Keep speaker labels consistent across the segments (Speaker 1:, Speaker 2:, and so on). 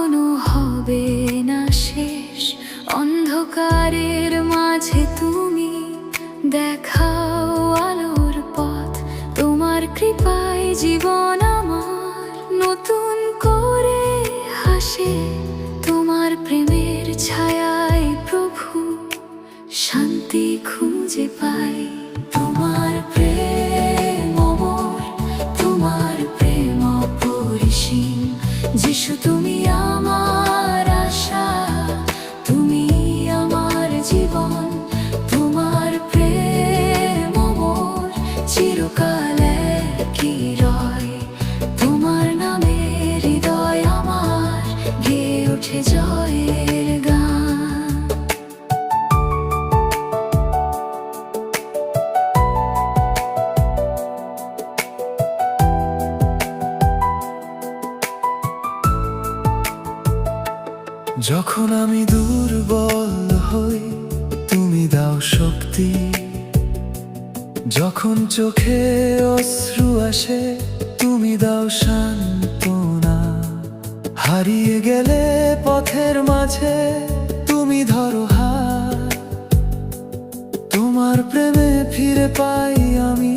Speaker 1: কখনো হবে না শেষ। অন্ধকারের মাঝে তুমি দেখাও আলোর পথ। তোমার কৃপায় জীবন আমার নতুন করে হাসে। তোমার প্রেমের ছায়ায় প্রভু শান্তি খুঁজে পাই। তোমার প্রেম অমর, তোমার প্রেম অপরিসীম। যিশু তুমি আমার আশা, তুমি আমার জীবন। তোমার প্রেম অমর, চিরকাল একই রয়। তোমার নামে হৃদয় আমার গেয়ে ওঠে জয়ের গান।
Speaker 2: যখন আমি দুর্বল হই তুমি দাও শক্তি। যখন চোখে অশ্রু আসে তুমি দাও সান্ত্বনা। হারিয়ে গেলে পথের মাঝে তুমি ধরো হাত। তোমার প্রেমে ফিরে পাই আমি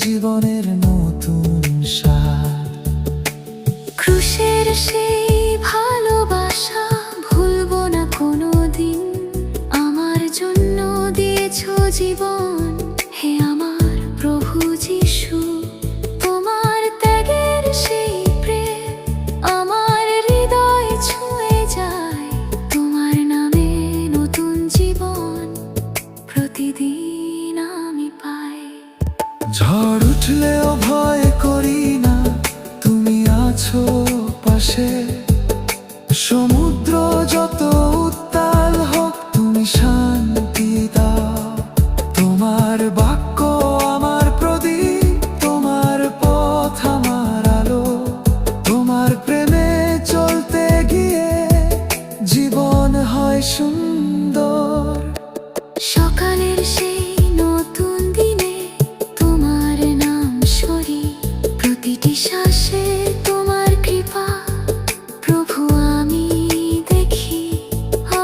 Speaker 2: জীবনের নতুন স্বাদ।
Speaker 1: ক্রুশের সেই ভালোবাসা ভুলবো না কোনোদিন। আমার জন্য দিয়েছো জীবন, হে আমার প্রভু যিশু। তোমার ত্যাগের সেই প্রেম আমার হৃদয় ছুঁয়ে যায়। তোমার নামে নতুন জীবন প্রতিদিন আমি পাই।
Speaker 2: ঝড় উঠলেও ভয় করি না, তুমি আছো পাশে। সমুদ্র যত উত্তাল হোক তুমি শান্তি দাও। তোমার বাক্য আমার প্রদীপ, তোমার পথ আমার আলো। তোমার প্রেমে চলতে গিয়ে জীবন হয় সুন্দর।
Speaker 1: সকালের সেই নতুন দিনে তোমার নাম সরি। প্রতিটি শ্বাসে তোমার কৃপা প্রভু আমি দেখি।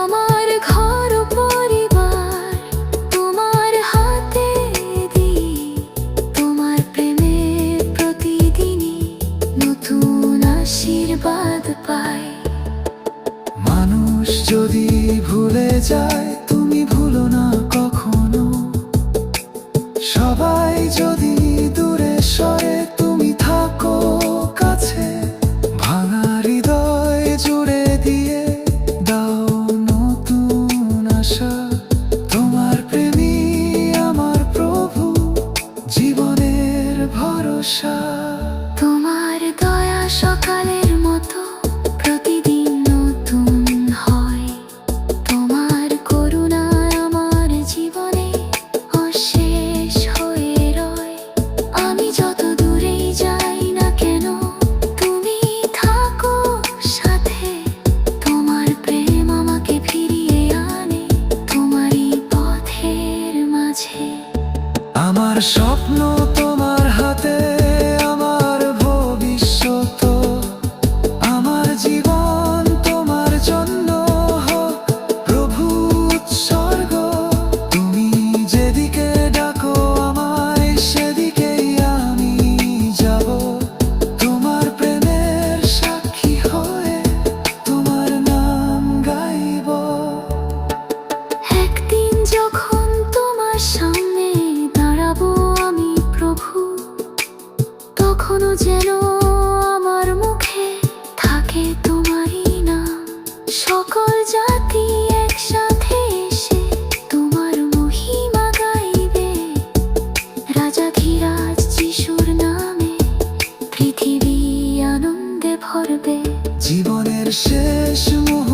Speaker 1: আমার ঘর ও পরিবার তোমার হাতে দিই। তোমার প্রেমে প্রতিদিনই নতুন আশীর্বাদ পাই।
Speaker 2: মানুষ যদি ভুলে যায় তুমি ভুলো না কখনো। সবাই যদি দূরে সরে তুমি থাকো কাছে। ভাঙা হৃদয় জুড়ে দিয়ে দাও নতুন আশা। তোমার প্রেমী আমার প্রভু, জীবনের ভরসা।
Speaker 1: তোমার দয়া সকালের মতো প্রতিদিন নতুন হয়। তোমার করুণা আমার জীবনে অশেষ হয়ে রয়। আমি যত দূরেই যাই না কেন তুমি থাকো সাথে। তোমার প্রেম আমাকে ফিরিয়ে আনে তোমারই পথের মাঝে।
Speaker 2: আমার স্বপ্ন তোমার হাতে, আমার ভবিষ্যৎ। আমার জীবন তোমার জন্য হোক প্রভু উৎসর্গ। তুমি যেদিকে ডাকো আমায় সেদিকেই আমি যাব। তোমার প্রেমের সাক্ষী হয়ে তোমার নাম গাইব।
Speaker 1: একদিন যখন তোমার সামনে দাঁড়াবো আমি প্রভু, তখনও যেন আমার মুখে থাকে তোমারই নাম। সকল জাতি একসাথে এসে তোমার মহিমা গাইবে। রাজাধিরাজ যিশুর নামে পৃথিবী আনন্দে ভরবে।
Speaker 2: জীবনের শেষ মুহূর্তে